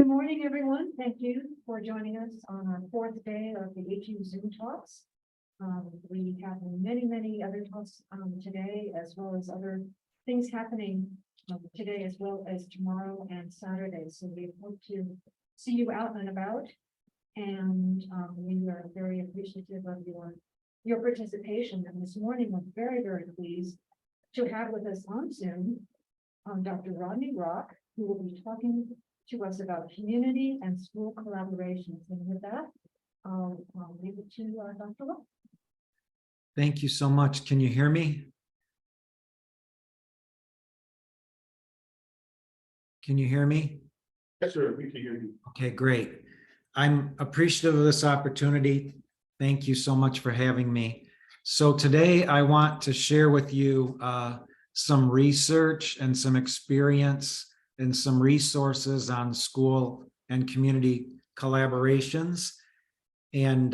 Good morning, everyone. Thank you for joining us on our fourth day of the HU Zoom talks. We have many other talks today, as well as other things happening today, as well as tomorrow and Saturday. So we hope to see you out and about. And we are very appreciative of your participation. And this morning, we're very pleased to have with us on Zoom Dr. Rodney Rock, who will be talking to us about community and school collaborations. And with that, I'll leave it to Dr. Rock. Thank you so much. Can you hear me? Can you hear me? Yes, sir. We can hear you. Okay, great. I'm appreciative of this opportunity. Thank you so much for having me. So today I want to share with you some research and some experience and some resources on school and community collaborations. And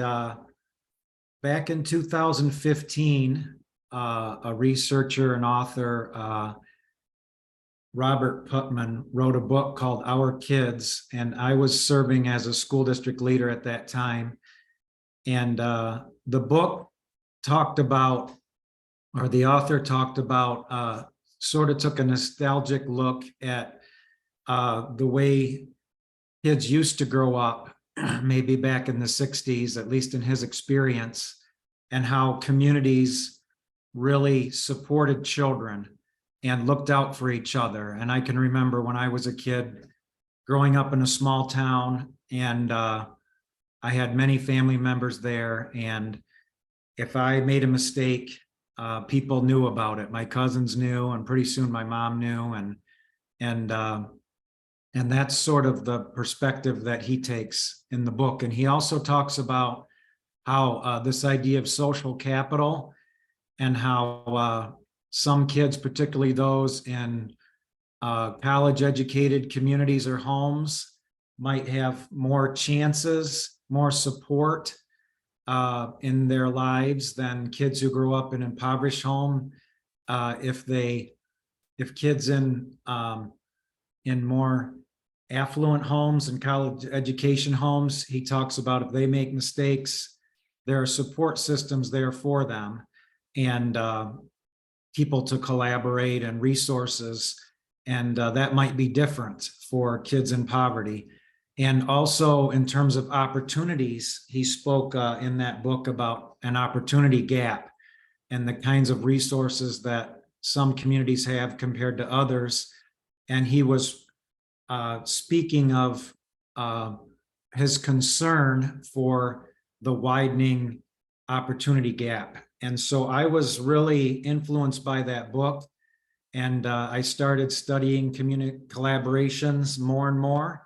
back in 2015, a researcher and author, Robert Putman, wrote a book called Our Kids, and I was serving as a school district leader at that time. And the book talked about, or the author talked about, sort of took a nostalgic look at the way kids used to grow up, maybe back in the 60s, at least in his experience, and how communities really supported children and looked out for each other. And I can remember when I was a kid growing up in a small town, and I had many family members there. And if I made a mistake, people knew about it. My cousins knew, and pretty soon my mom knew. And that's sort of the perspective that he takes in the book. And he also talks about how this idea of social capital, and how some kids, particularly those in college educated communities or homes, might have more chances, more support in their lives than kids who grew up in an impoverished home. If kids in more affluent homes and college education homes, he talks about if they make mistakes, there are support systems there for them, and people to collaborate and resources. And that might be different for kids in poverty. And also in terms of opportunities, he spoke in that book about an opportunity gap and the kinds of resources that some communities have compared to others. And he was speaking of his concern for the widening opportunity gap. And so I was really influenced by that book, and I started studying community collaborations more and more,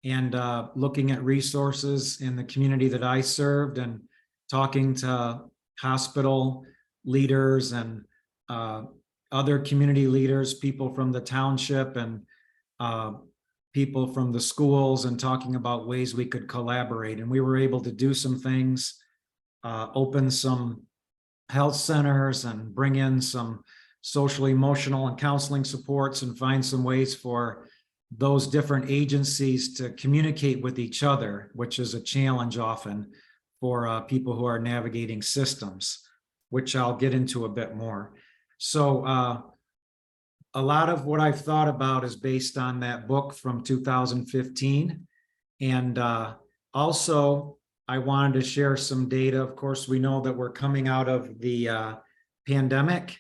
and looking at resources in the community that I served, and talking to hospital leaders and other community leaders, people from the township and people from the schools, and talking about ways we could collaborate. And we were able to do some things, open some health centers and bring in some social, emotional, and counseling supports, and find some ways for those different agencies to communicate with each other, which is a challenge often for people who are navigating systems, which I'll get into a bit more. So a lot of what I've thought about is based on that book from 2015. And also, I wanted to share some data. Of course, we know that we're coming out of the pandemic,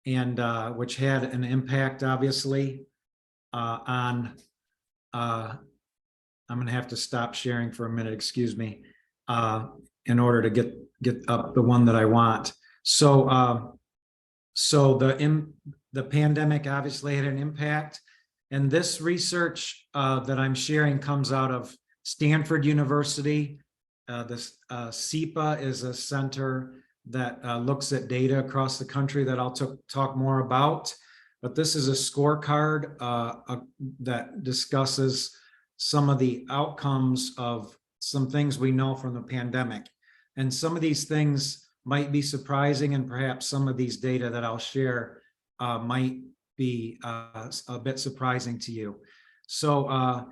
and which had an impact, obviously, on, I'm going to have to stop sharing for a minute, excuse me, in order to get up the one that I want. So, the pandemic obviously had an impact, and this research that I'm sharing comes out of Stanford University. This SEPA is a center that looks at data across the country that I'll talk more about. But this is a scorecard that discusses some of the outcomes of some things we know from the pandemic. And some of these things might be surprising, and perhaps some of these data that I'll share might be a bit surprising to you. So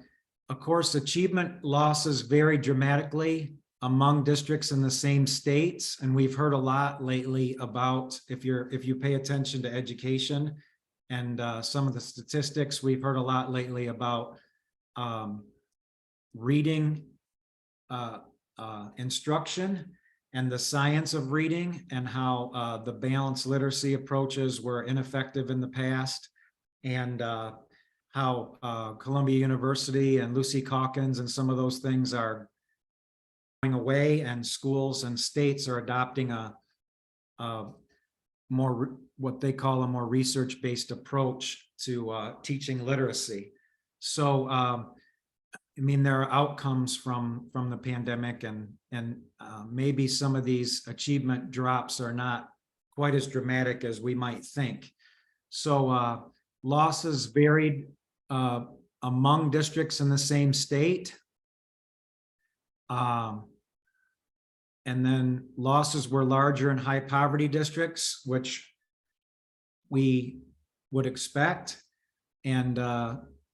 Of course, achievement losses vary dramatically among districts in the same states, and we've heard a lot lately about if you pay attention to education and some of the statistics. We've heard a lot lately about reading instruction and the science of reading, and how the balanced literacy approaches were ineffective in the past, and how Columbia University and Lucy Calkins and some of those things are going away, and schools and states are adopting a more, what they call a more research-based approach to teaching literacy. So I mean, there are outcomes from the pandemic, and maybe some of these achievement drops are not quite as dramatic as we might think. So losses varied among districts in the same state. And then losses were larger in high poverty districts, which we would expect. And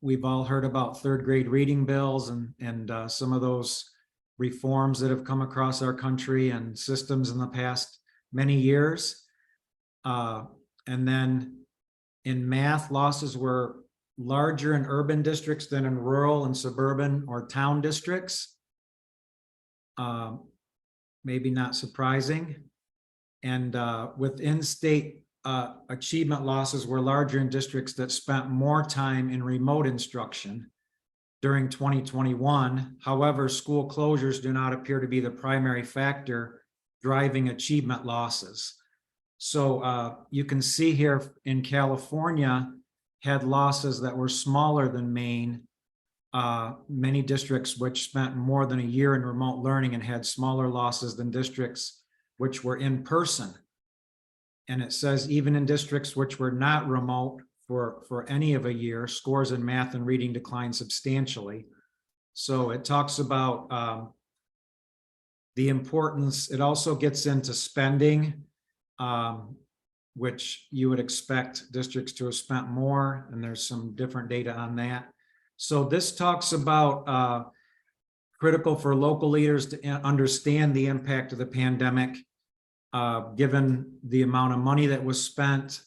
we've all heard about third grade reading bills and some of those reforms that have come across our country and systems in the past many years. And then in math, losses were larger in urban districts than in rural and suburban or town districts. Maybe not surprising. And within state achievement losses were larger in districts that spent more time in remote instruction during 2021. However, school closures do not appear to be the primary factor driving achievement losses. So you can see here in California had losses that were smaller than Maine. Many districts which spent more than a year in remote learning and had smaller losses than districts which were in person. And it says even in districts which were not remote for any of a year, scores in math and reading declined substantially. So it talks about the importance. It also gets into spending, which you would expect districts to have spent more, and there's some different data on that. So this talks about critical for local leaders to understand the impact of the pandemic, given the amount of money that was spent,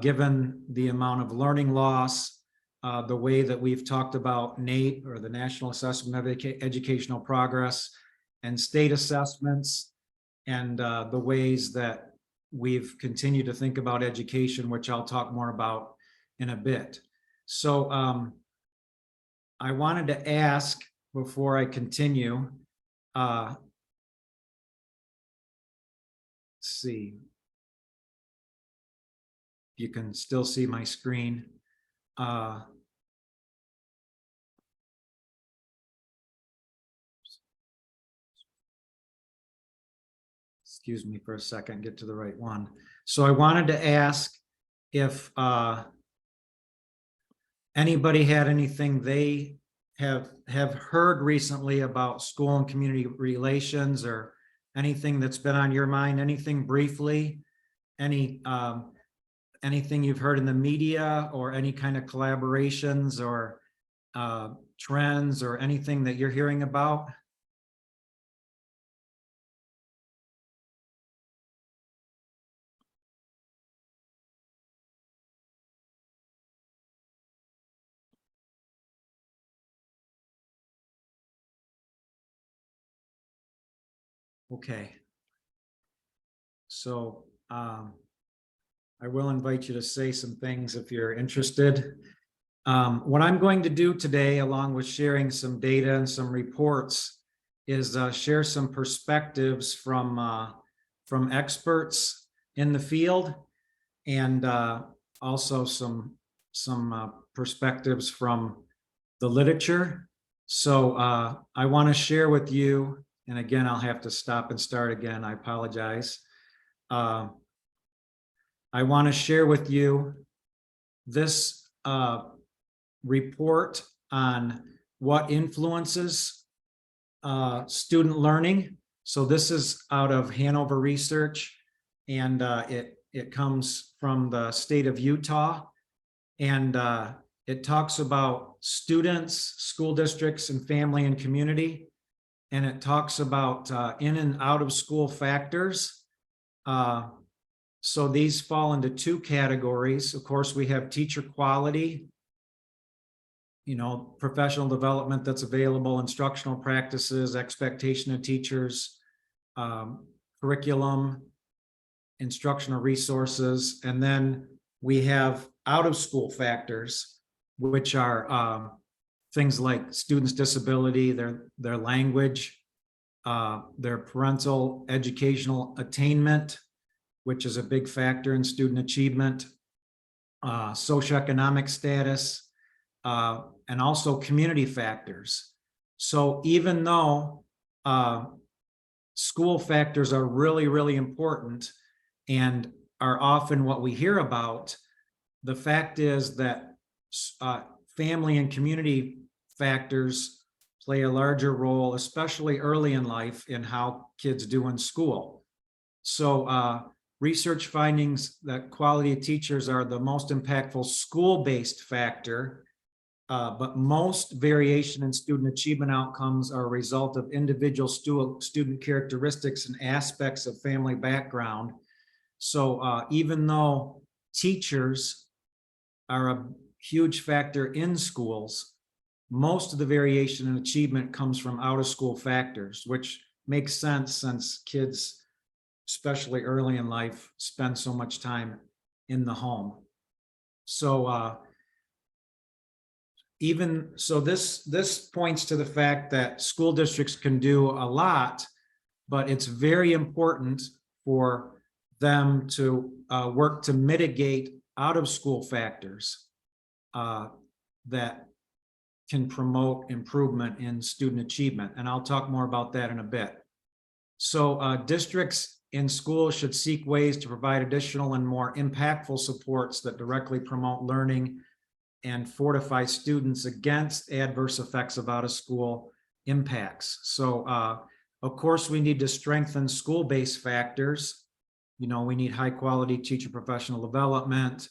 given the amount of learning loss, the way that we've talked about NAEP, or the National Assessment of Educational Progress, and state assessments, and the ways that we've continued to think about education, which I'll talk more about in a bit. So I wanted to ask before I continue, let's see if you can still see my screen. Excuse me for a second, get to the right one. So I wanted to ask if anybody had anything they have heard recently about school and community relations, or anything that's been on your mind, anything briefly, anything you've heard in the media, or any kind of collaborations or trends, or anything that you're hearing about? Okay. So I will invite you to say some things if you're interested. What I'm going to do today, along with sharing some data and some reports, is share some perspectives from experts in the field, and also some perspectives from the literature. So I want to share with you, and again, I'll have to stop and start again. I apologize. I want to share with you this report on what influences student learning. So this is out of Hanover Research, and it comes from the state of Utah. And it talks about students, school districts, and family and community. And it talks about in and out of school factors. So these fall into two categories. Of course, we have teacher quality, professional development that's available, instructional practices, expectation of teachers, curriculum, instructional resources, and then we have out of school factors, which are things like students' disability, their language, their parental educational attainment, which is a big factor in student achievement, socioeconomic status, and also community factors. So even though school factors are really, really important and are often what we hear about, the fact is that family and community factors play a larger role, especially early in life, in how kids do in school. So research findings that quality of teachers are the most impactful school-based factor, but most variation in student achievement outcomes are a result of individual student characteristics and aspects of family background. So even though teachers are a huge factor in schools, most of the variation in achievement comes from out of school factors, which makes sense since kids, especially early in life, spend so much time in the home. So this points to the fact that school districts can do a lot, but it's very important for them to work to mitigate out of school factors that can promote improvement in student achievement. And I'll talk more about that in a bit. So districts in schools should seek ways to provide additional and more impactful supports that directly promote learning and fortify students against adverse effects of out of school impacts. So of course, we need to strengthen school-based factors. We need high quality teacher professional development,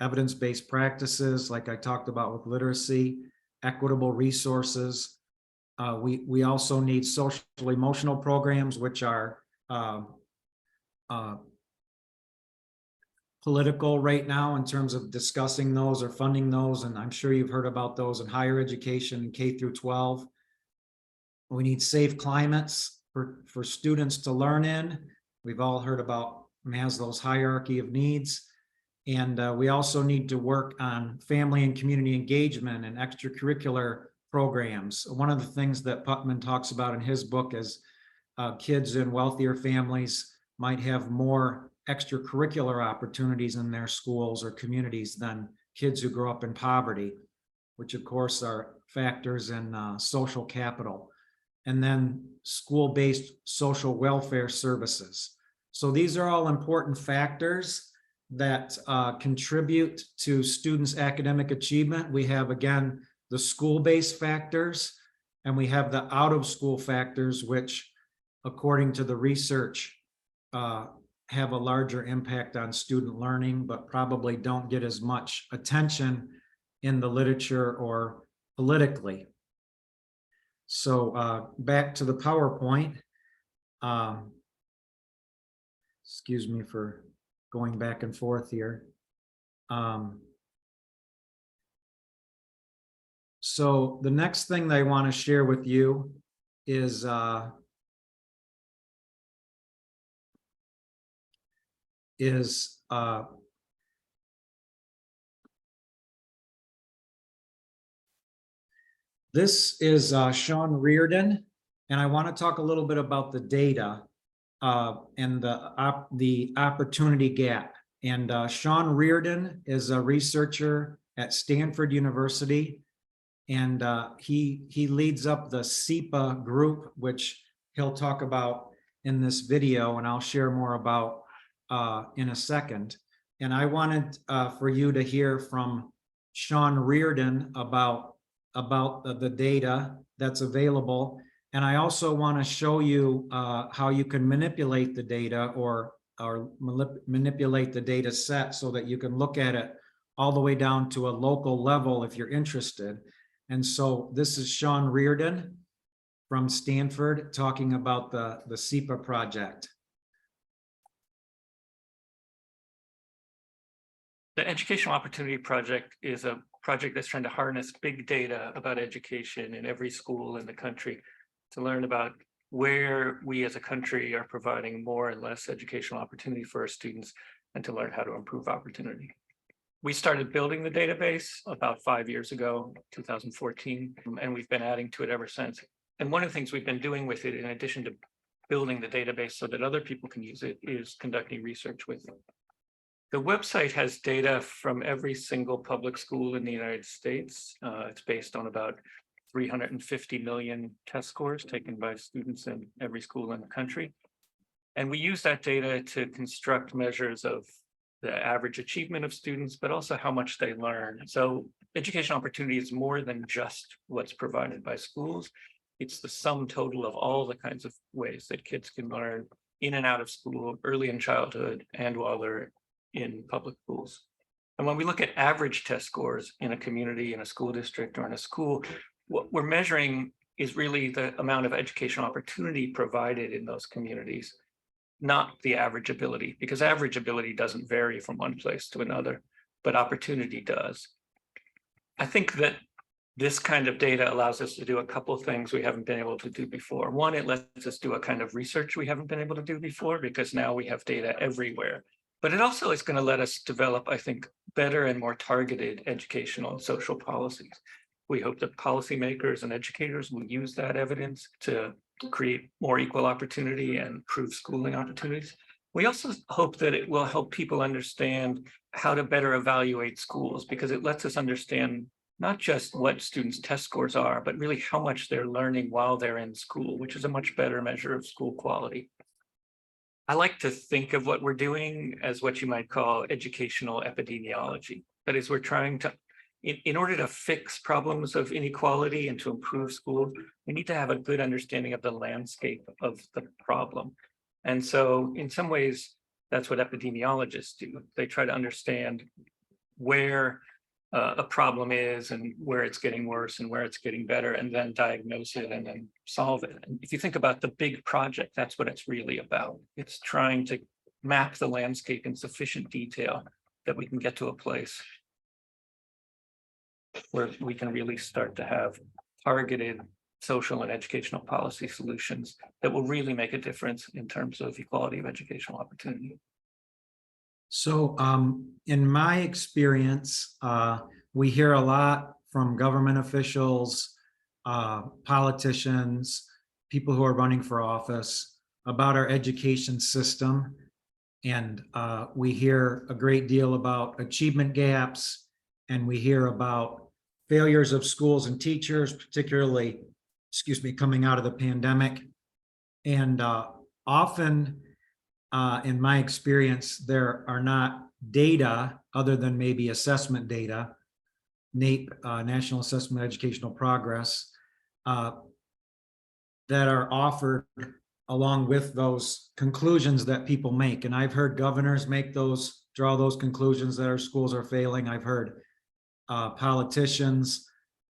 evidence-based practices, like I talked about with literacy, equitable resources. We also need social emotional programs, which are political right now in terms of discussing those or funding those. And I'm sure you've heard about those in higher education, K through 12. We need safe climates for students to learn in. We've all heard about Maslow's hierarchy of needs. And we also need to work on family and community engagement and extracurricular programs. One of the things that Putman talks about in his book is kids in wealthier families might have more extracurricular opportunities in their schools or communities than kids who grow up in poverty, which of course are factors in social capital. And then school-based social welfare services. So these are all important factors that contribute to students' academic achievement. We have, again, the school-based factors, and we have the out-of-school factors, which, according to the research, have a larger impact on student learning, but probably don't get as much attention in the literature or politically. So back to the PowerPoint. Excuse me for going back and forth here. So the next thing that I want to share with you is this is Sean Reardon, and I want to talk a little bit about the data and the opportunity gap. And Sean Reardon is a researcher at Stanford University, and he leads up the SEPA group, which he'll talk about in this video, and I'll share more about in a second. And I wanted for you to hear from Sean Reardon about the data that's available. And I also want to show you how you can manipulate the data or manipulate the data set so that you can look at it all the way down to a local level if you're interested. And so this is Sean Reardon from Stanford talking about the SEPA project. The Educational Opportunity Project is a project that's trying to harness big data about education in every school in the country to learn about where we as a country are providing more and less educational opportunity for our students and to learn how to improve opportunity. We started building the database about 5 years ago, 2014, and we've been adding to it ever since. And one of the things we've been doing with it, in addition to building the database so that other people can use it, is conducting research with it. The website has data from every single public school in the United States. It's based on about 350 million test scores taken by students in every school in the country. And we use that data to construct measures of the average achievement of students, but also how much they learn. So education opportunity is more than just what's provided by schools. It's the sum total of all the kinds of ways that kids can learn in and out of school, early in childhood, and while they're in public schools. And when we look at average test scores in a community, in a school district, or in a school, what we're measuring is really the amount of educational opportunity provided in those communities, not the average ability, because average ability doesn't vary from one place to another, but opportunity does. I think that this kind of data allows us to do a couple of things we haven't been able to do before. One, it lets us do a kind of research we haven't been able to do before, because now we have data everywhere. But it also is going to let us develop, I think, better and more targeted educational and social policies. We hope that policymakers and educators will use that evidence to create more equal opportunity and improve schooling opportunities. We also hope that it will help people understand how to better evaluate schools, because it lets us understand not just what students' test scores are, but really how much they're learning while they're in school, which is a much better measure of school quality. I like to think of what we're doing as what you might call educational epidemiology. That is, we're trying to, in order to fix problems of inequality and to improve schools, we need to have a good understanding of the landscape of the problem. And so in some ways, that's what epidemiologists do. They try to understand where a problem is and where it's getting worse and where it's getting better, and then diagnose it and then solve it. And if you think about the big project, that's what it's really about. It's trying to map the landscape in sufficient detail that we can get to a place where we can really start to have targeted social and educational policy solutions that will really make a difference in terms of equality of educational opportunity. So in my experience, we hear a lot from government officials, politicians, people who are running for office about our education system. And we hear a great deal about achievement gaps, and we hear about failures of schools and teachers, particularly, coming out of the pandemic. And often, in my experience, there are not data other than maybe assessment data, NAEP, National Assessment of Educational Progress, that are offered along with those conclusions that people make. And I've heard governors draw those conclusions that our schools are failing. I've heard politicians,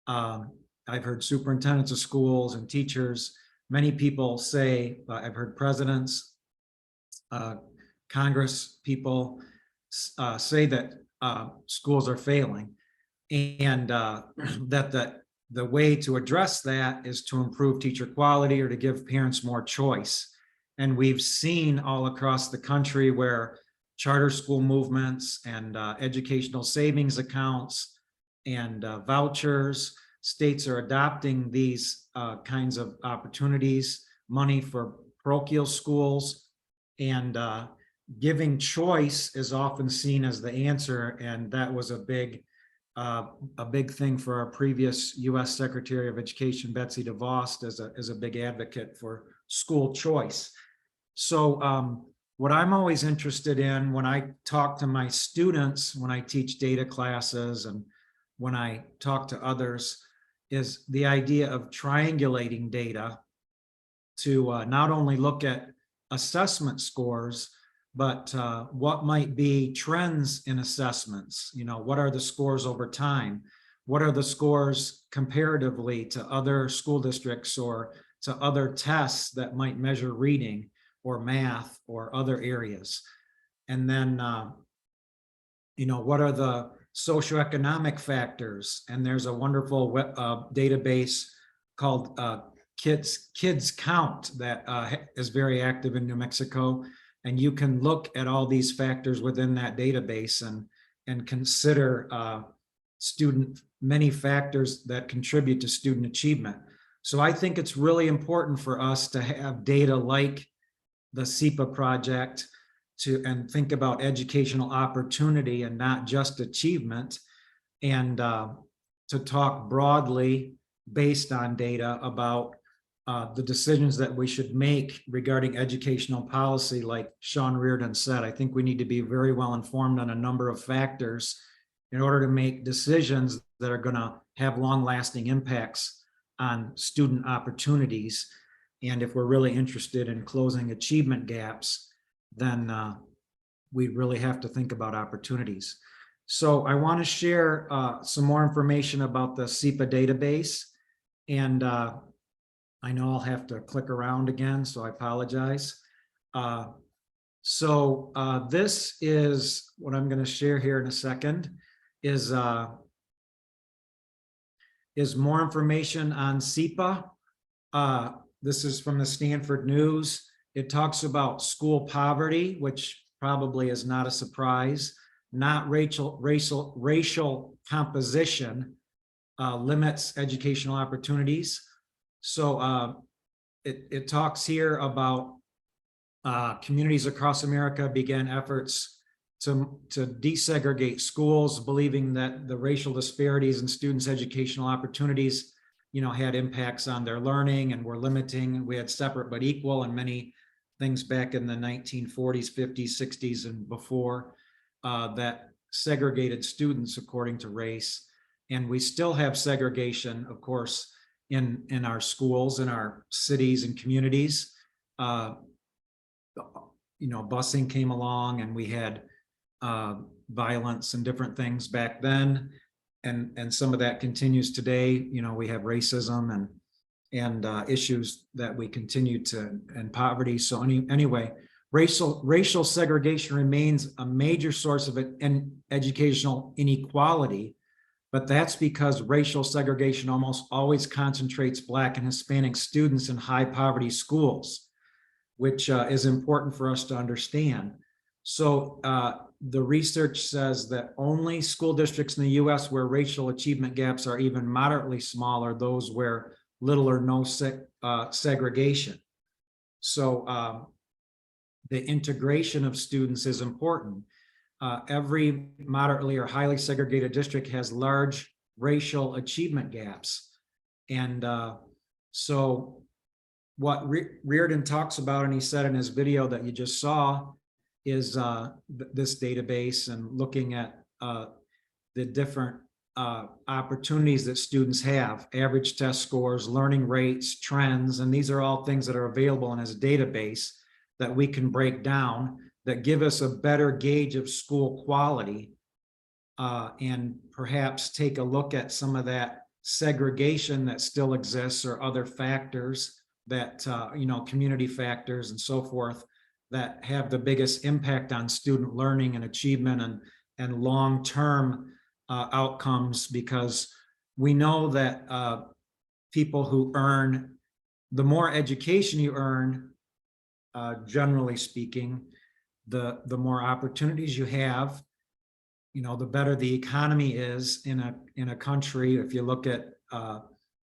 I've heard superintendents of schools and teachers. Many people say, I've heard presidents, Congress people say that schools are failing, and that the way to address that is to improve teacher quality or to give parents more choice. And we've seen all across the country where charter school movements and educational savings accounts and vouchers, states are adopting these kinds of opportunities, money for parochial schools, and giving choice is often seen as the answer. And that was a big thing for our previous U.S. Secretary of Education, Betsy DeVos, as a big advocate for school choice. So what I'm always interested in when I talk to my students, when I teach data classes and when I talk to others, is the idea of triangulating data to not only look at assessment scores, but what might be trends in assessments? You know, what are the scores over time? What are the scores comparatively to other school districts or to other tests that might measure reading or math or other areas? And then, you know, what are the socioeconomic factors? And there's a wonderful database called Kids Count that is very active in New Mexico. And you can look at all these factors within that database and consider many factors that contribute to student achievement. So I think it's really important for us to have data like the SEPA project and think about educational opportunity and not just achievement, and to talk broadly based on data about the decisions that we should make regarding educational policy. Like Sean Reardon said, I think we need to be very well informed on a number of factors in order to make decisions that are going to have long-lasting impacts on student opportunities. And if we're really interested in closing achievement gaps, then we really have to think about opportunities. So I want to share some more information about the SEPA database. And I know I'll have to click around again, so I apologize. This is what I'm going to share here in a second, is more information on SEPA. This is from the Stanford News. It talks about school poverty, which probably is not a surprise. Not racial composition limits educational opportunities. So it talks here about communities across America began efforts to desegregate schools, believing that the racial disparities in students' educational opportunities, you know, had impacts on their learning and were limiting. We had separate but equal and many things back in the 1940s, 50s, 60s, and before that segregated students according to race. And we still have segregation, of course, in our schools, in our cities and communities. You know, busing came along and we had violence and different things back then. And some of that continues today. You know, we have racism and issues that we continue to, and poverty. So anyway, racial segregation remains a major source of educational inequality, but that's because racial segregation almost always concentrates Black and Hispanic students in high poverty schools, which is important for us to understand. So the research says that only school districts in the US where racial achievement gaps are even moderately small are those where little or no segregation. So the integration of students is important. Every moderately or highly segregated district has large racial achievement gaps. And so what Reardon talks about, and he said in his video that you just saw, is this database and looking at the different opportunities that students have, average test scores, learning rates, trends, and these are all things that are available in his database that we can break down that give us a better gauge of school quality, and perhaps take a look at some of that segregation that still exists or other factors that, you know, community factors and so forth that have the biggest impact on student learning and achievement and long-term outcomes, because we know that people who earn, the more education you earn, generally speaking, the more opportunities you have, you know, the better the economy is in a country. If you look at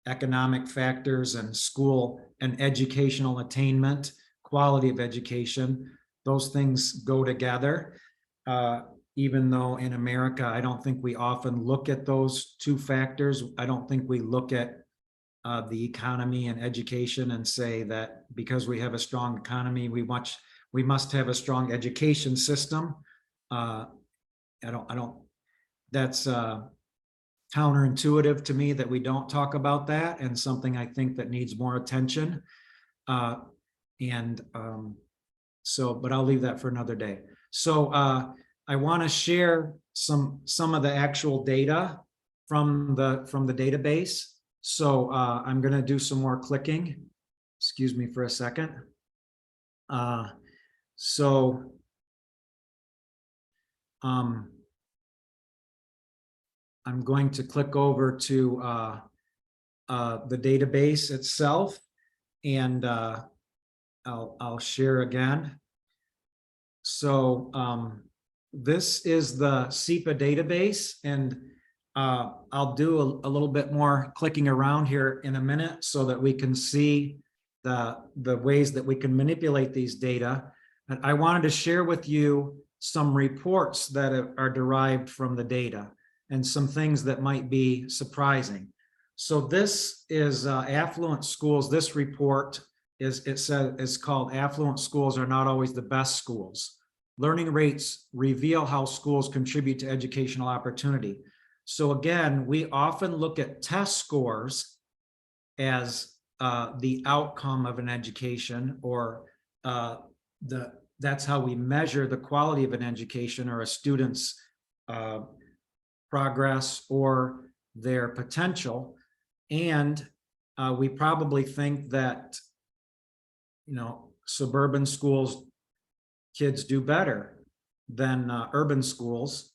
economic factors and school and educational attainment, quality of education, those things go together. Even though in America, I don't think we often look at those two factors. I don't think we look at the economy and education and say that because we have a strong economy, we must have a strong education system. That's counterintuitive to me that we don't talk about that, and something I think that needs more attention. So, but I'll leave that for another day. So I want to share some of the actual data from the database. So I'm going to do some more clicking. Excuse me for a second. So I'm going to click over to the database itself, and I'll share again. So this is the SEPA database, and I'll do a little bit more clicking around here in a minute so that we can see the ways that we can manipulate these data. And I wanted to share with you some reports that are derived from the data and some things that might be surprising. So this is affluent schools. This report is called Affluent Schools Are Not Always the Best Schools. Learning rates reveal how schools contribute to educational opportunity. So again, we often look at test scores as the outcome of an education, or that's how we measure the quality of an education or a student's progress or their potential. And we probably think that, you know, suburban schools, kids do better than urban schools,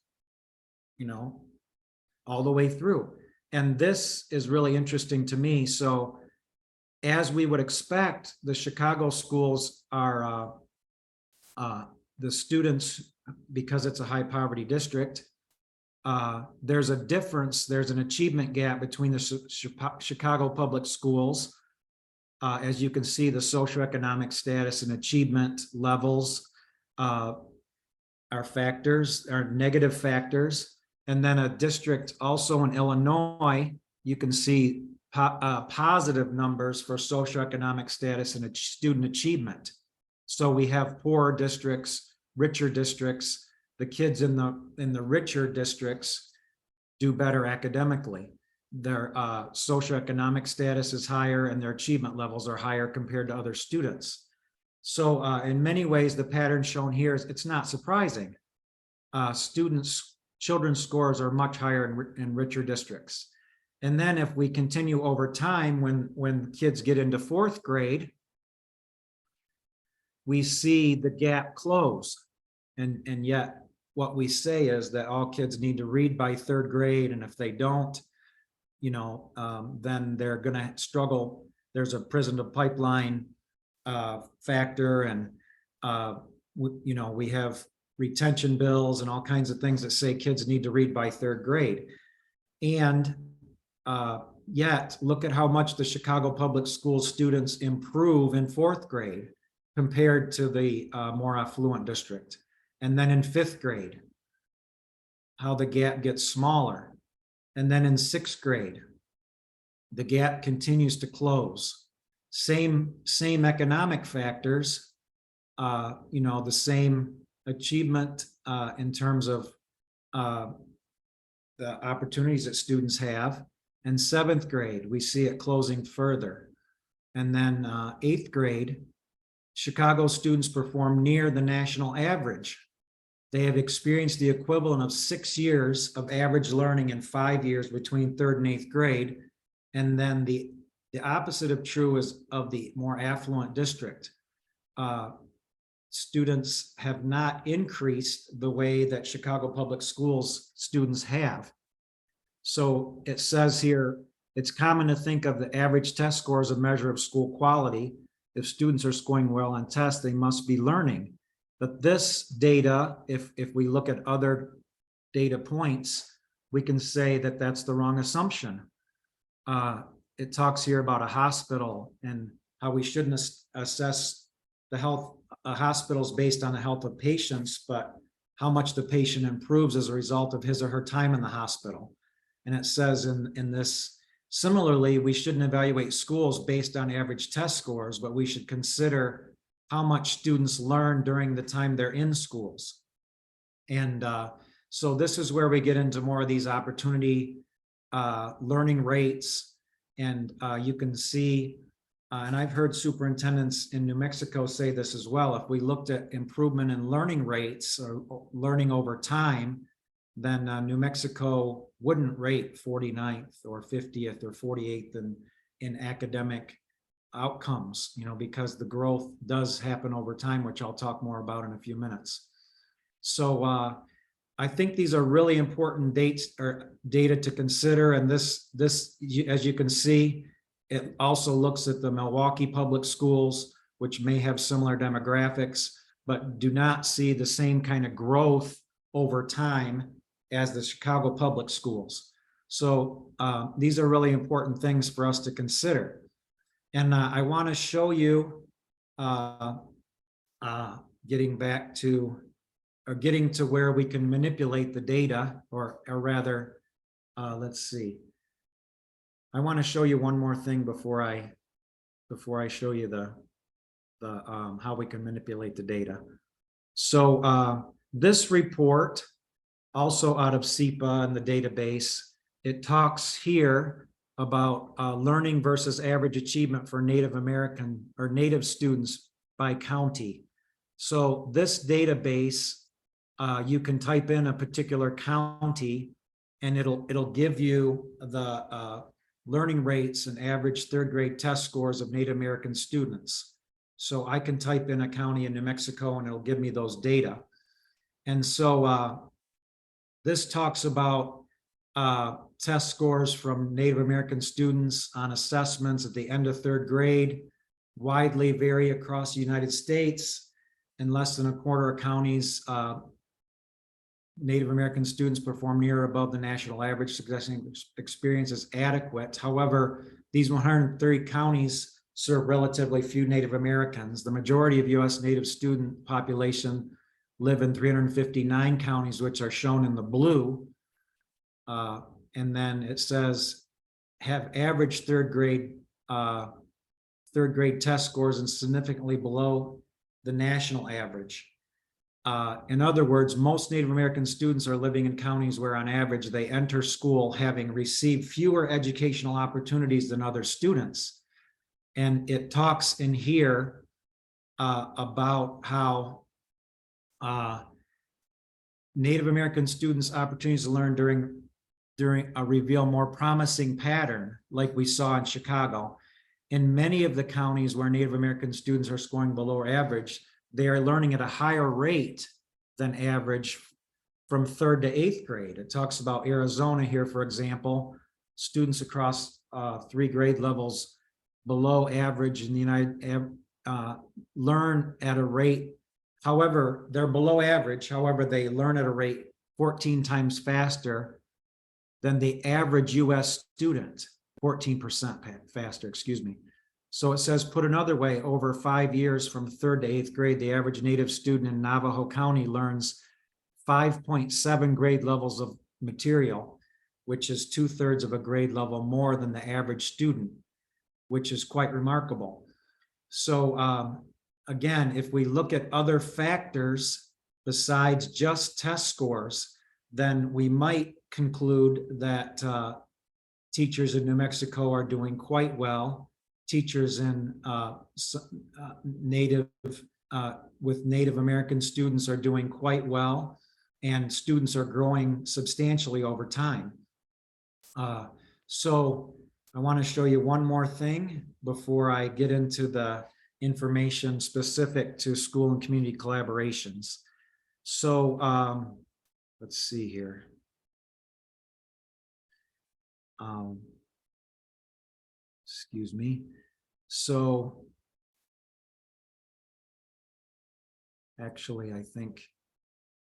you know, all the way through. And this is really interesting to me. So as we would expect, the Chicago schools are the students, because it's a high poverty district, there's a difference, there's an achievement gap between the Chicago public schools. As you can see, the socioeconomic status and achievement levels are factors, are negative factors. And then a district also in Illinois, you can see positive numbers for socioeconomic status and student achievement. So we have poorer districts, richer districts. The kids in the richer districts do better academically. Their socioeconomic status is higher and their achievement levels are higher compared to other students. So in many ways, the pattern shown here is, it's not surprising. Children's scores are much higher in richer districts. And then if we continue over time, when kids get into fourth grade, we see the gap close. And yet what we say is that all kids need to read by third grade. And if they don't, you know, then they're going to struggle. There's a prison to pipeline factor. And, you know, we have retention bills and all kinds of things that say kids need to read by third grade. And yet look at how much the Chicago public school students improve in fourth grade compared to the more affluent district. And then in fifth grade, how the gap gets smaller. And then in sixth grade, the gap continues to close. Same economic factors, you know, the same achievement in terms of the opportunities that students have. And seventh grade, we see it closing further. And then eighth grade, Chicago students perform near the national average. They have experienced the equivalent of 6 years of average learning in 5 years between third and eighth grade. And then the opposite of true is of the more affluent district. Students have not increased the way that Chicago public schools students have. So it says here, it's common to think of the average test score as a measure of school quality. If students are scoring well on tests, they must be learning. But this data, if we look at other data points, we can say that that's the wrong assumption. It talks here about a hospital and how we shouldn't assess the health of hospitals based on the health of patients, but how much the patient improves as a result of his or her time in the hospital. And it says in this, similarly, we shouldn't evaluate schools based on average test scores, but we should consider how much students learn during the time they're in schools. And so this is where we get into more of these opportunity learning rates. And you can see and I've heard superintendents in New Mexico say this as well, if we looked at improvement in learning rates or learning over time, then New Mexico wouldn't rate 49th or 50th or 48th in academic outcomes, because the growth does happen over time, which I'll talk more about in a few minutes. So I think these are really important dates or data to consider. And this, as you can see, it also looks at the Milwaukee Public Schools, which may have similar demographics, but do not see the same kind of growth over time as the Chicago Public Schools. So these are really important things for us to consider. And I want to show you, getting to where we can manipulate the data, or rather, let's see. I want to show you one more thing before I show you the how we can manipulate the data. So this report, also out of SEPA and the database, it talks here about learning versus average achievement for Native American or Native students by county. So this database, you can type in a particular county and it'll give you the learning rates and average third grade test scores of Native American students. So I can type in a county in New Mexico and it'll give me those data. And so this talks about test scores from Native American students on assessments at the end of third grade, widely vary across the United States. In less than a quarter of counties, Native American students perform near or above the national average, suggesting experience is adequate. However, these 130 counties serve relatively few Native Americans. The majority of U.S. Native student population live in 359 counties, which are shown in the blue. And then it says have average third grade test scores and significantly below the national average. In other words, most Native American students are living in counties where on average they enter school having received fewer educational opportunities than other students. And it talks in here about how Native American students' opportunities to learn during a reveal more promising pattern, like we saw in Chicago. In many of the counties where Native American students are scoring below average, they are learning at a higher rate than average from third to eighth grade. It talks about Arizona here, for example, students across 3 grade levels below average in the learn at a rate. However, they're below average. However, they learn at a rate 14 times faster than the average US student, 14% faster, excuse me. So it says, put another way, over 5 years from third to eighth grade, the average Native student in Navajo County learns 5.7 grade levels of material, which is 2/3 of a grade level more than the average student, which is quite remarkable. So again, if we look at other factors besides just test scores, then we might conclude that teachers in New Mexico are doing quite well. Teachers in with Native American students are doing quite well, and students are growing substantially over time. So I want to show you one more thing before I get into the information specific to school and community collaborations. So let's see here. Excuse me. So actually, I think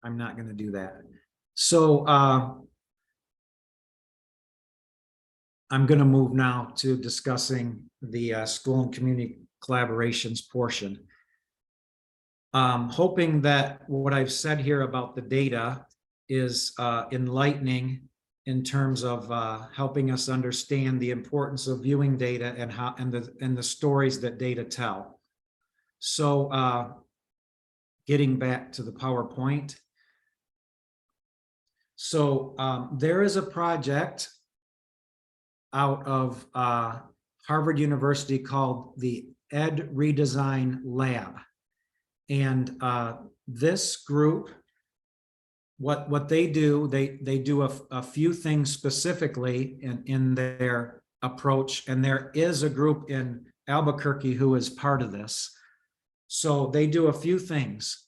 I'm not going to do that. So I'm going to move now to discussing the school and community collaborations portion. Hoping that what I've said here about the data is enlightening in terms of helping us understand the importance of viewing data and how and the stories that data tell. So getting back to the PowerPoint. So there is a project out of Harvard University called the Ed Redesign Lab. And this group, what they do, they do a few things specifically in their approach. And there is a group in Albuquerque who is part of this. So they do a few things,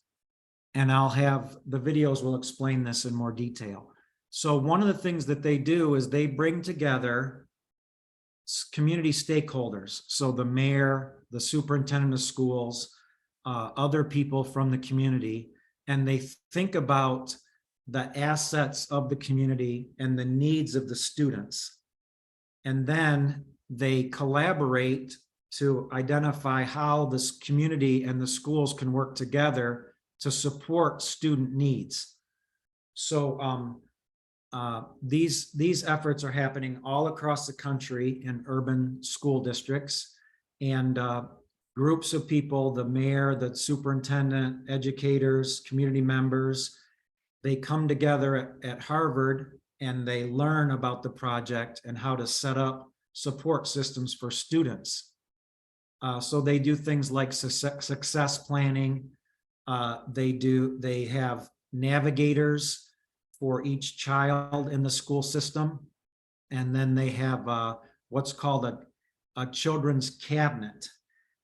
and I'll have the videos will explain this in more detail. So one of the things that they do is they bring together community stakeholders. So the mayor, the superintendent of schools, other people from the community, and they think about the assets of the community and the needs of the students. And then they collaborate to identify how this community and the schools can work together to support student needs. So these efforts are happening all across the country in urban school districts, and groups of people, the mayor, the superintendent, educators, community members, they come together at Harvard and they learn about the project and how to set up support systems for students. So they do things like success planning. They have navigators for each child in the school system. And then they have what's called a children's cabinet.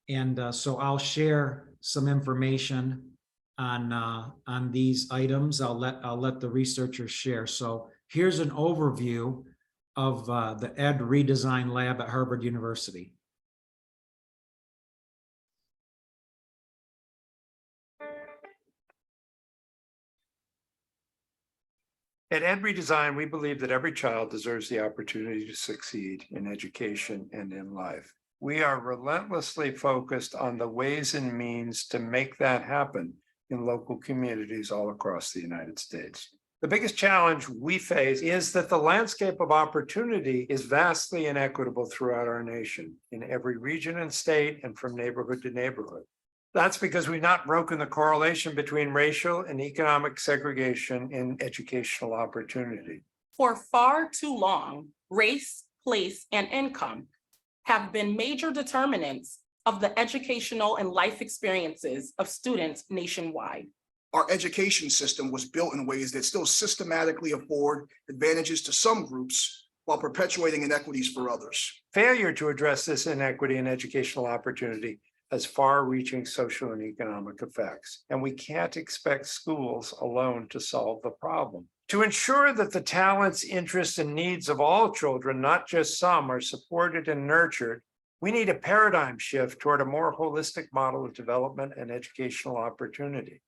And so I'll share some information on these items. I'll let the researchers share. So here's an overview of the Ed Redesign Lab at Harvard University. At Ed Redesign, we believe that every child deserves the opportunity to succeed in education and in life. We are relentlessly focused on the ways and means to make that happen in local communities all across the United States. The biggest challenge we face is that the landscape of opportunity is vastly inequitable throughout our nation, in every region and state and from neighborhood to neighborhood. That's because we've not broken the correlation between racial and economic segregation in educational opportunity. For far too long, race, place, and income have been major determinants of the educational and life experiences of students nationwide. Our education system was built in ways that still systematically afford advantages to some groups while perpetuating inequities for others. Failure to address this inequity in educational opportunity has far-reaching social and economic effects, and we can't expect schools alone to solve the problem. To ensure that the talents, interests, and needs of all children, not just some, are supported and nurtured, we need a paradigm shift toward a more holistic model of development and educational opportunity.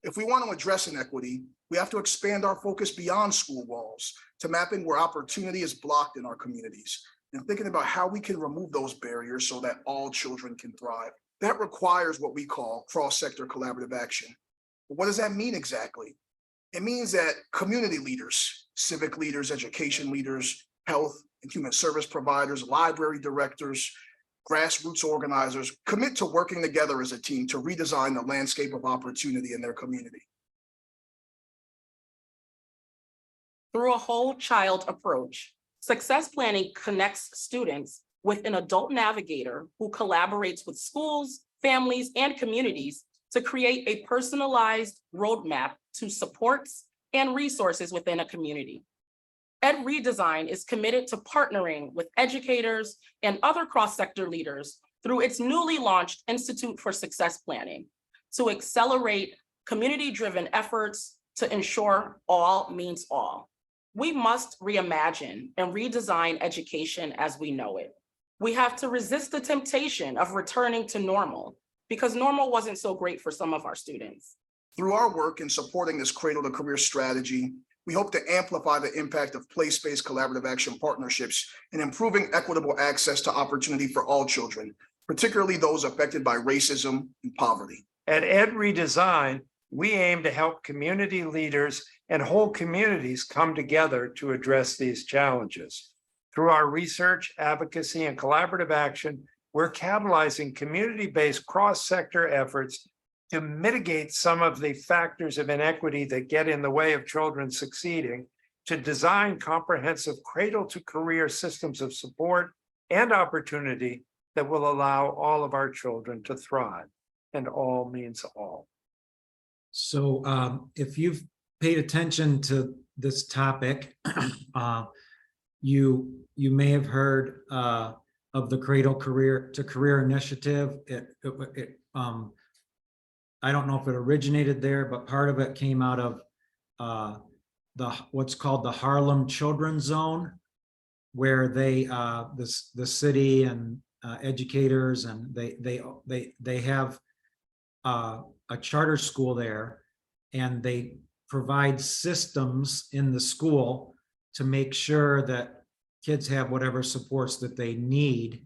If we want to address inequity, we have to expand our focus beyond school walls to mapping where opportunity is blocked in our communities and thinking about how we can remove those barriers so that all children can thrive. That requires what we call cross-sector collaborative action. But what does that mean exactly? It means that community leaders, civic leaders, education leaders, health and human service providers, library directors, grassroots organizers commit to working together as a team to redesign the landscape of opportunity in their community. Through a whole child approach, success planning connects students with an adult navigator who collaborates with schools, families, and communities to create a personalized roadmap to supports and resources within a community. Ed Redesign is committed to partnering with educators and other cross-sector leaders through its newly launched Institute for Success Planning to accelerate community-driven efforts to ensure all means all. We must reimagine and redesign education as we know it. We have to resist the temptation of returning to normal because normal wasn't so great for some of our students. Through our work in supporting this cradle to career strategy, we hope to amplify the impact of place-based collaborative action partnerships in improving equitable access to opportunity for all children, particularly those affected by racism and poverty. At Ed Redesign, we aim to help community leaders and whole communities come together to address these challenges. Through our research, advocacy, and collaborative action, we're catalyzing community-based cross-sector efforts to mitigate some of the factors of inequity that get in the way of children succeeding to design comprehensive cradle to career systems of support and opportunity that will allow all of our children to thrive. And all means all. So if you've paid attention to this topic, you may have heard of the Cradle Career to Career Initiative. I don't know if it originated there, but part of it came out of what's called the Harlem Children's Zone, where the city and educators and they have a charter school there, and they provide systems in the school to make sure that kids have whatever supports that they need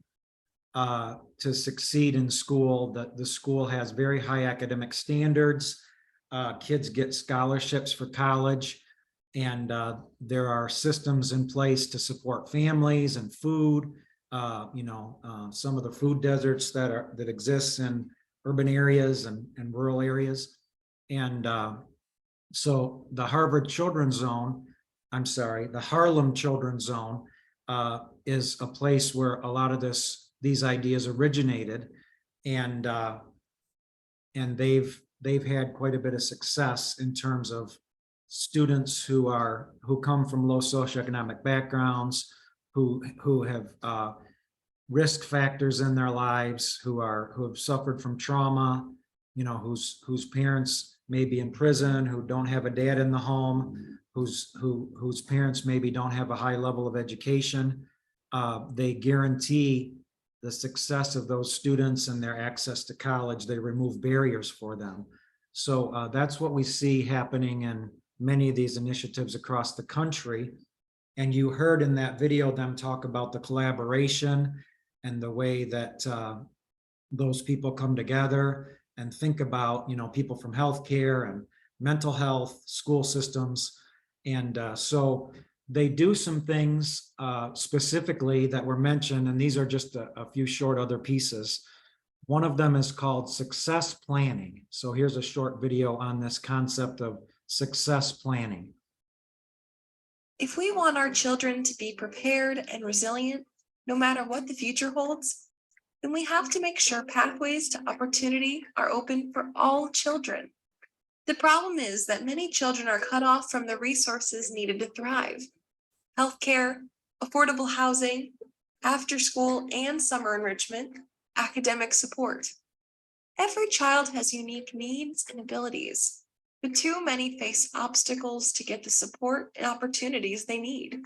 to succeed in school. That the school has very high academic standards. Kids get scholarships for college, and there are systems in place to support families and food. Some of the food deserts that exists in urban areas and rural areas. And so the Harlem Children's Zone is a place where a lot of these ideas originated, and they've had quite a bit of success in terms of students who come from low socioeconomic backgrounds, who have risk factors in their lives, who have suffered from trauma, whose parents may be in prison, who don't have a dad in the home, whose parents maybe don't have a high level of education. They guarantee the success of those students and their access to college. They remove barriers for them. So that's what we see happening in many of these initiatives across the country. And you heard in that video them talk about the collaboration and the way that those people come together and think about, people from healthcare and mental health, school systems. And so they do some things specifically that were mentioned, and these are just a few short other pieces. One of them is called success planning. So here's a short video on this concept of success planning. If we want our children to be prepared and resilient, no matter what the future holds, then we have to make sure pathways to opportunity are open for all children. The problem is that many children are cut off from the resources needed to thrive. Healthcare, affordable housing, after-school and summer enrichment, academic support. Every child has unique needs and abilities, but too many face obstacles to get the support and opportunities they need.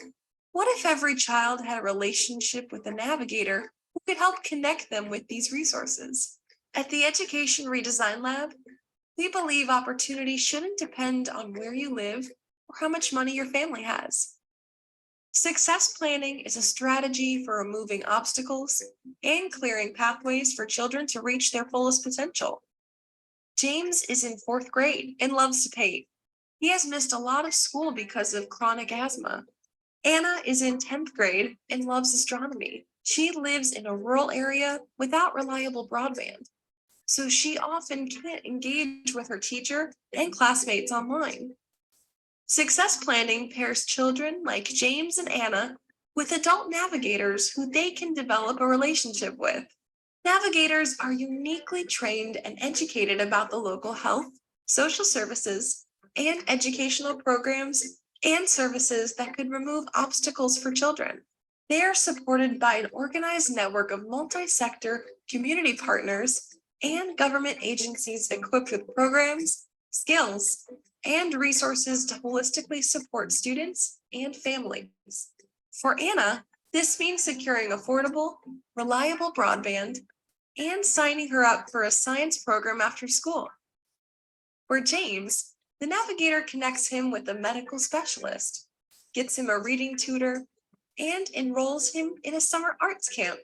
What if every child had a relationship with a navigator who could help connect them with these resources? At the Education Redesign Lab, we believe opportunity shouldn't depend on where you live or how much money your family has. Success planning is a strategy for removing obstacles and clearing pathways for children to reach their fullest potential. James is in 4th grade and loves to paint. He has missed a lot of school because of chronic asthma. Anna is in 10th grade and loves astronomy. She lives in a rural area without reliable broadband, so she often can't engage with her teacher and classmates online. Success planning pairs children like James and Anna with adult navigators who they can develop a relationship with. Navigators are uniquely trained and educated about the local health, social services, and educational programs and services that could remove obstacles for children. They are supported by an organized network of multi-sector community partners and government agencies equipped with programs, skills, and resources to holistically support students and families. For Anna, this means securing affordable, reliable broadband and signing her up for a science program after school. For James, the navigator connects him with a medical specialist, gets him a reading tutor, and enrolls him in a summer arts camp.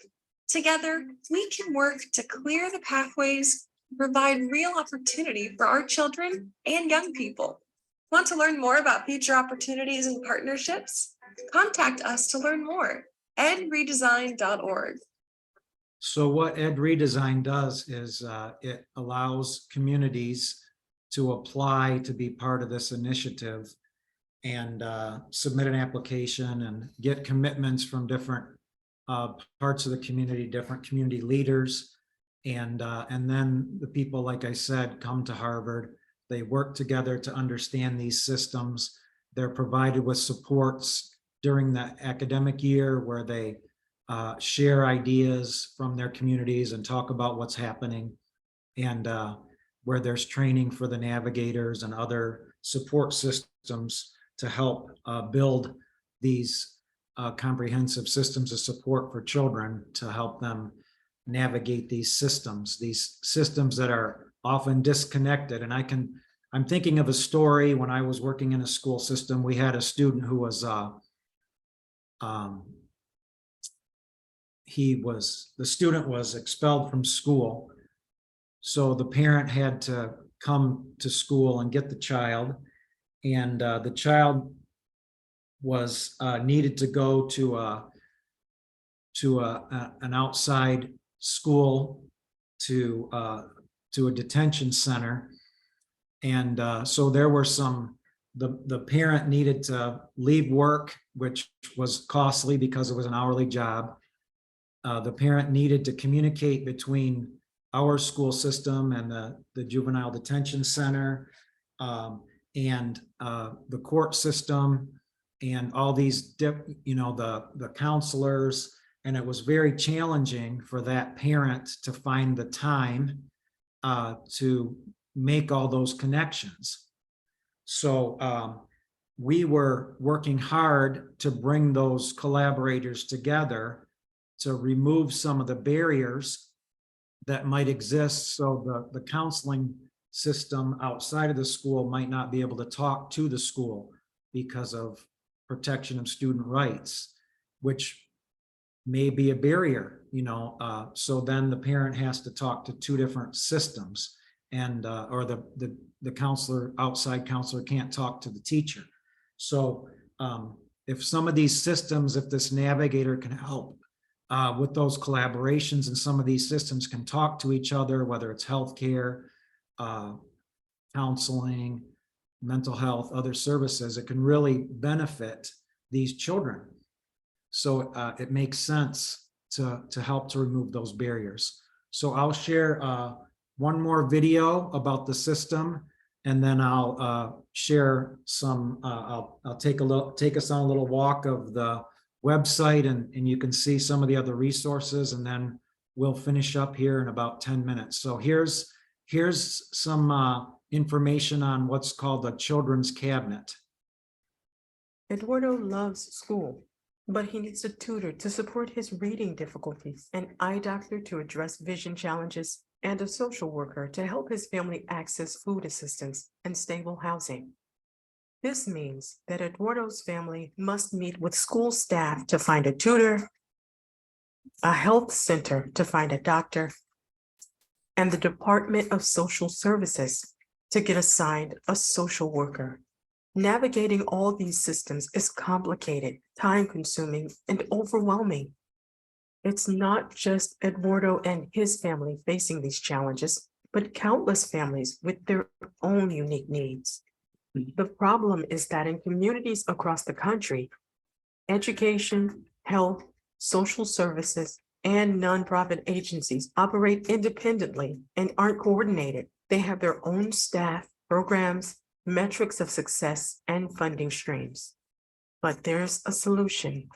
Together, we can work to clear the pathways and provide real opportunity for our children and young people. Want to learn more about future opportunities and partnerships? Contact us to learn more. edredesign.org. So what Ed Redesign does is it allows communities to apply to be part of this initiative. and submit an application and get commitments from different parts of the community, different community leaders. And then the people, like I said, come to Harvard. They work together to understand these systems. They're provided with supports during the academic year where they share ideas from their communities and talk about what's happening, and where there's training for the navigators and other support systems to help build these comprehensive systems of support for children to help them navigate these systems that are often disconnected. And I'm thinking of a story when I was working in a school system. We had a student who was the student was expelled from school. So the parent had to come to school and get the child, and the child was needed to go to an outside school, to a detention center. And so there were the parent needed to leave work, which was costly because it was an hourly job. The parent needed to communicate between our school system and the juvenile detention center, and the court system, and all these, the counselors. And it was very challenging for that parent to find the time to make all those connections. So we were working hard to bring those collaborators together to remove some of the barriers that might exist. So the counseling system outside of the school might not be able to talk to the school because of protection of student rights, which may be a barrier, so then the parent has to talk to two different systems, and or the counselor, outside counselor, can't talk to the teacher. So if some of these systems, if this navigator can help with those collaborations, and some of these systems can talk to each other, whether it's healthcare, counseling, mental health, other services, it can really benefit these children. So it makes sense to help to remove those barriers. So I'll share one more video about the system, and then I'll share some, I'll take us on a little walk of the website, and you can see some of the other resources, and then we'll finish up here in about 10 minutes. So here's some information on what's called the Children's Cabinet. Eduardo loves school, but he needs a tutor to support his reading difficulties, an eye doctor to address vision challenges, and a social worker to help his family access food assistance and stable housing. This means that Eduardo's family must meet with school staff to find a tutor, a health center to find a doctor, and the Department of Social Services to get assigned a social worker. Navigating all these systems is complicated, time-consuming, and overwhelming. It's not just Eduardo and his family facing these challenges, but countless families with their own unique needs. The problem is that in communities across the country, education, health, social services, and nonprofit agencies operate independently and aren't coordinated. They have their own staff, programs, metrics of success, and funding streams. But there's a solution.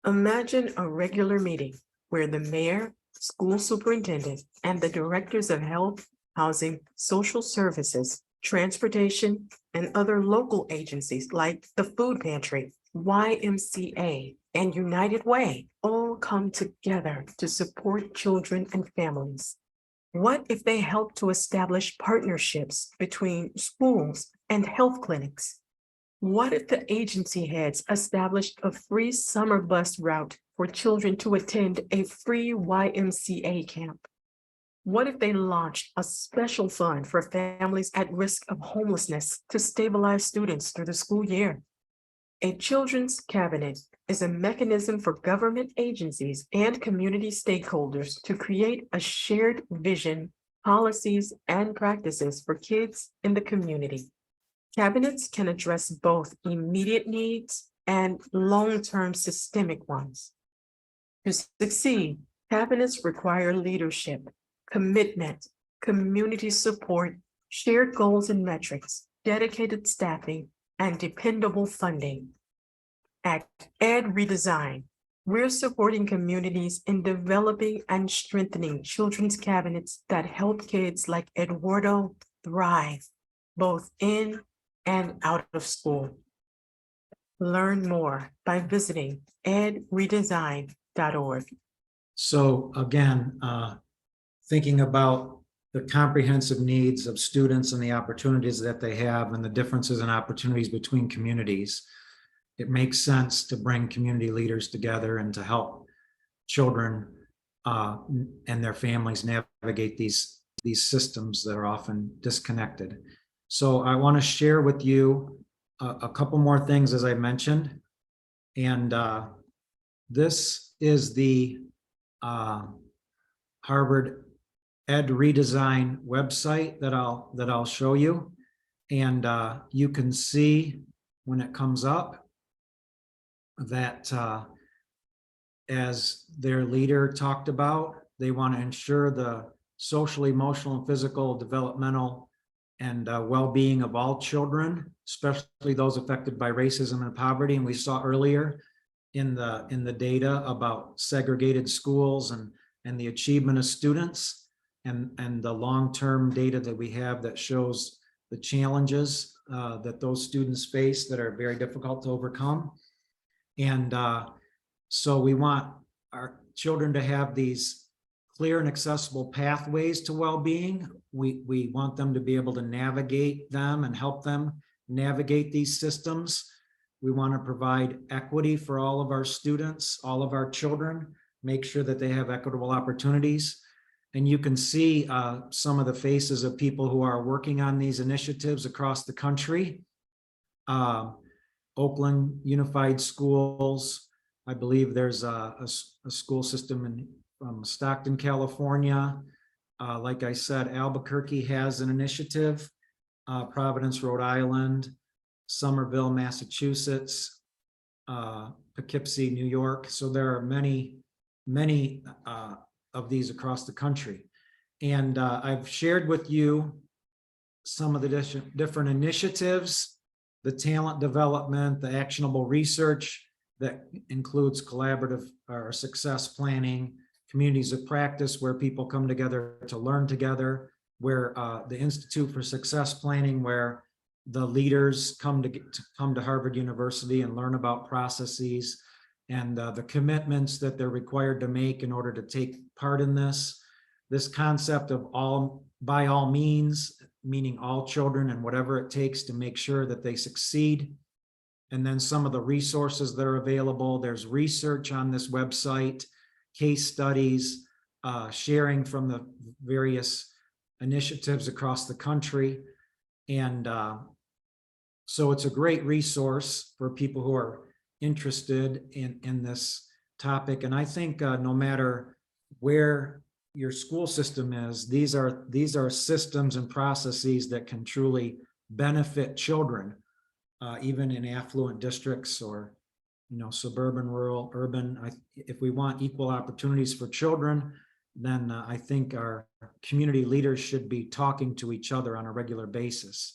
Imagine a regular meeting where the mayor, school superintendent, and the directors of health, housing, social services, transportation, and other local agencies like the food pantry, YMCA, and United Way all come together to support children and families. What if they help to establish partnerships between schools and health clinics? What if the agency heads established a free summer bus route for children to attend a free YMCA camp? What if they launched a special fund for families at risk of homelessness to stabilize students through the school year? A children's cabinet is a mechanism for government agencies and community stakeholders to create a shared vision, policies, and practices for kids in the community. Cabinets can address both immediate needs and long-term systemic ones. To succeed, cabinets require leadership, commitment, community support, shared goals and metrics, dedicated staffing, and dependable funding. At Ed Redesign, we're supporting communities in developing and strengthening children's cabinets that help kids like Eduardo thrive, both in and out of school. Learn more by visiting edredesign.org. So again, thinking about the comprehensive needs of students and the opportunities that they have and the differences and opportunities between communities, it makes sense to bring community leaders together and to help children and their families navigate these systems that are often disconnected. So I want to share with you a couple more things, as I mentioned. And this is the Harvard Ed Redesign website that I'll show you. And you can see when it comes up that as their leader talked about, they want to ensure the social, emotional, and physical, developmental, and well-being of all children, especially those affected by racism and poverty. And we saw earlier in the data about segregated schools and the achievement of students, and the long-term data that we have that shows the challenges that those students face that are very difficult to overcome. And so we want our children to have these clear and accessible pathways to well-being. We want them to be able to navigate them and help them navigate these systems. We want to provide equity for all of our students, all of our children, make sure that they have equitable opportunities. And you can see some of the faces of people who are working on these initiatives across the country. Oakland Unified Schools, I believe there's a school system in Stockton, California. Like I said, Albuquerque has an initiative, Providence, Rhode Island, Somerville, Massachusetts, Poughkeepsie, New York. So there are many of these across the country. And I've shared with you some of the different initiatives, the talent development, the actionable research that includes collaborative or success planning, communities of practice where people come together to learn together, where the Institute for Success Planning, where the leaders come to Harvard University and learn about processes and the commitments that they're required to make in order to take part in this. This concept of by all means, meaning all children and whatever it takes to make sure that they succeed. And then some of the resources that are available. There's research on this website, case studies, sharing from the various initiatives across the country. And so it's a great resource for people who are interested in this topic. And I think no matter where your school system is, these are systems and processes that can truly benefit children, even in affluent districts or suburban, rural, urban. If we want equal opportunities for children, then I think our community leaders should be talking to each other on a regular basis.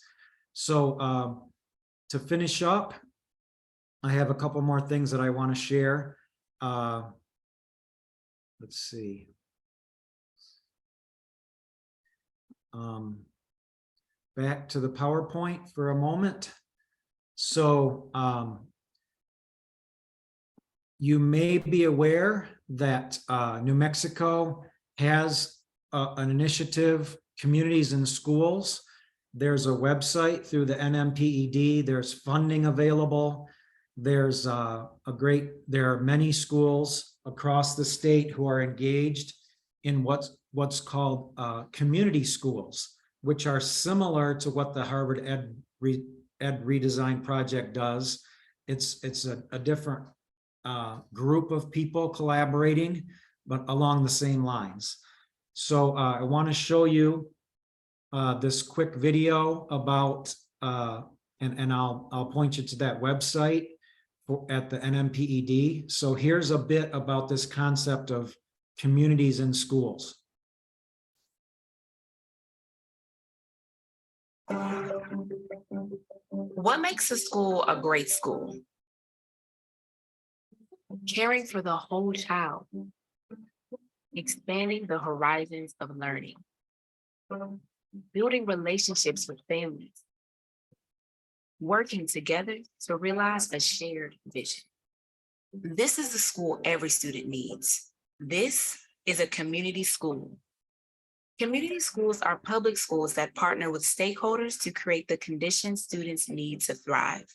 So to finish up, I have a couple more things that I want to share. Let's see. Back to the PowerPoint for a moment. So you may be aware that New Mexico has an initiative, Communities in Schools. There's a website through the NMPED. There's funding available. There's there are many schools across the state who are engaged in what's called community schools, which are similar to what the Harvard Ed Redesign project does. It's a different group of people collaborating, but along the same lines. So I want to show you this quick video about and I'll point you to that website at the NMPED. So here's a bit about this concept of communities in schools. What makes a school a great school? Caring for the whole child, expanding the horizons of learning, building relationships with families, working together to realize a shared vision. This is the school every student needs. This is a community school. Community schools are public schools that partner with stakeholders to create the conditions students need to thrive.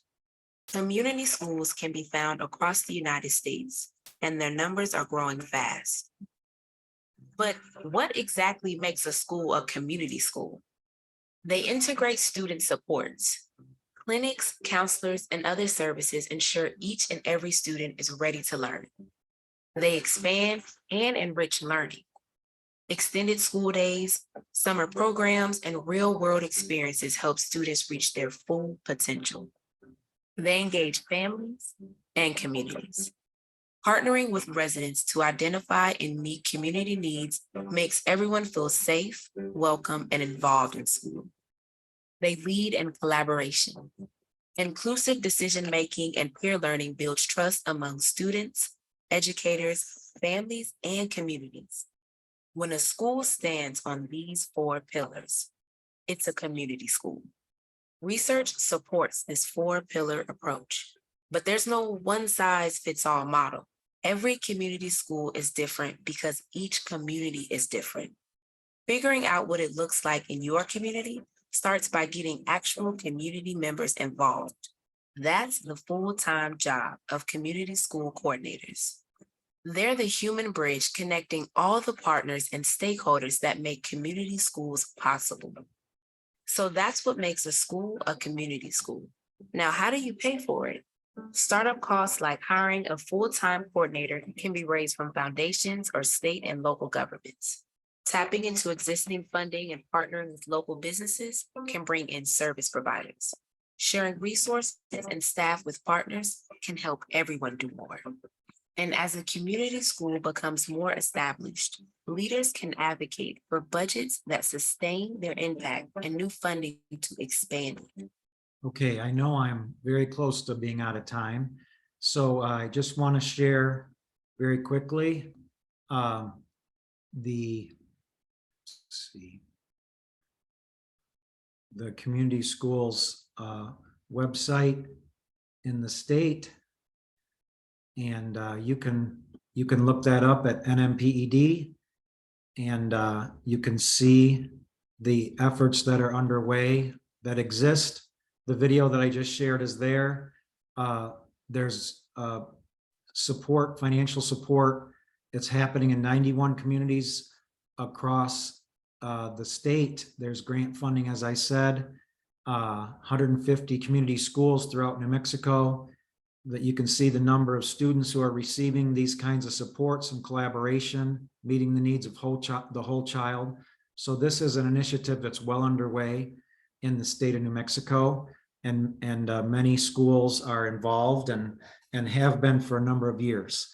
Community schools can be found across the United States, and their numbers are growing fast. But what exactly makes a school a community school? They integrate student supports. Clinics, counselors, and other services ensure each and every student is ready to learn. They expand and enrich learning. Extended school days, summer programs, and real-world experiences help students reach their full potential. They engage families and communities. Partnering with residents to identify and meet community needs makes everyone feel safe, welcome, and involved in school. They lead in collaboration. Inclusive decision-making and peer learning builds trust among students, educators, families, and communities. When a school stands on these 4 pillars, it's a community school. Research supports this 4-pillar approach, but there's no one-size-fits-all model. Every community school is different because each community is different. Figuring out what it looks like in your community starts by getting actual community members involved. That's the full-time job of community school coordinators. They're the human bridge connecting all the partners and stakeholders that make community schools possible. So that's what makes a school a community school. Now, how do you pay for it? Startup costs like hiring a full-time coordinator can be raised from foundations or state and local governments. Tapping into existing funding and partnering with local businesses can bring in service providers. Sharing resources and staff with partners can help everyone do more. And as a community school becomes more established, leaders can advocate for budgets that sustain their impact and new funding to expand it. Okay, I know I'm very close to being out of time, so I just want to share very quickly the, let's see, the community schools website in the state, and you can look that up at NMPED, and you can see the efforts that are underway that exist. The video that I just shared is there. There's support, financial support. It's happening in 91 communities across the state. There's grant funding, as I said, 150 community schools throughout New Mexico, that you can see the number of students who are receiving these kinds of supports and collaboration, meeting the needs of the whole child. So this is an initiative that's well underway in the state of New Mexico, and many schools are involved and have been for a number of years.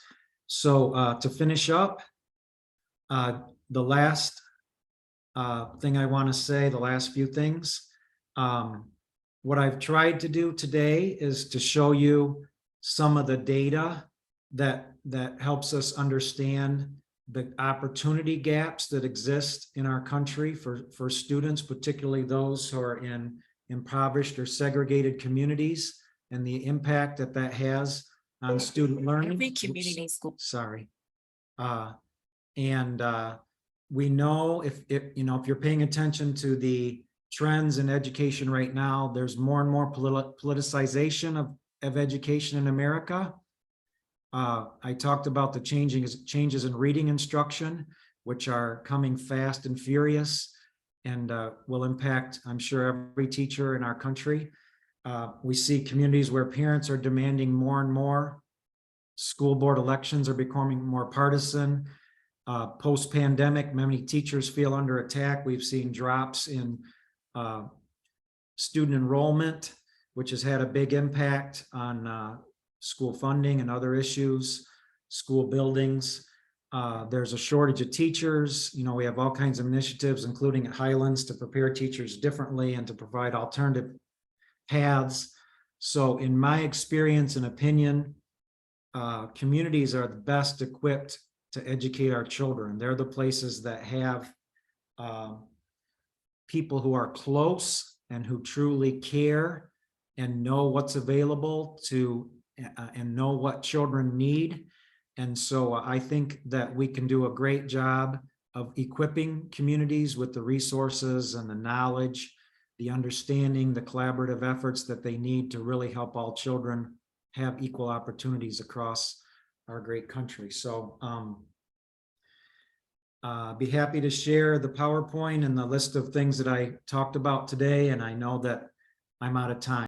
So to finish up, the last thing I want to say, the last few things, what I've tried to do today is to show you some of the data that helps us understand the opportunity gaps that exist in our country for students, particularly those who are in impoverished or segregated communities, and the impact that has on student learning. Every community school. Sorry. We know if you're paying attention to the trends in education right now, there's more and more politicization of education in America. I talked about the changes in reading instruction, which are coming fast and furious, and will impact, I'm sure, every teacher in our country. We see communities where parents are demanding more and more. School board elections are becoming more partisan. Post-pandemic, many teachers feel under attack. We've seen drops in student enrollment. which has had a big impact on school funding and other issues, school buildings. There's a shortage of teachers. You know, we have all kinds of initiatives, including at Highlands, to prepare teachers differently and to provide alternative paths. So in my experience and opinion, communities are the best equipped to educate our children. They're the places that have people who are close and who truly care and know what's available to and know what children need. And so I think that we can do a great job of equipping communities with the resources and the knowledge, the understanding, the collaborative efforts that they need to really help all children have equal opportunities across our great country. So be happy to share the PowerPoint and the list of things that I talked about today. And I know that I'm out of time.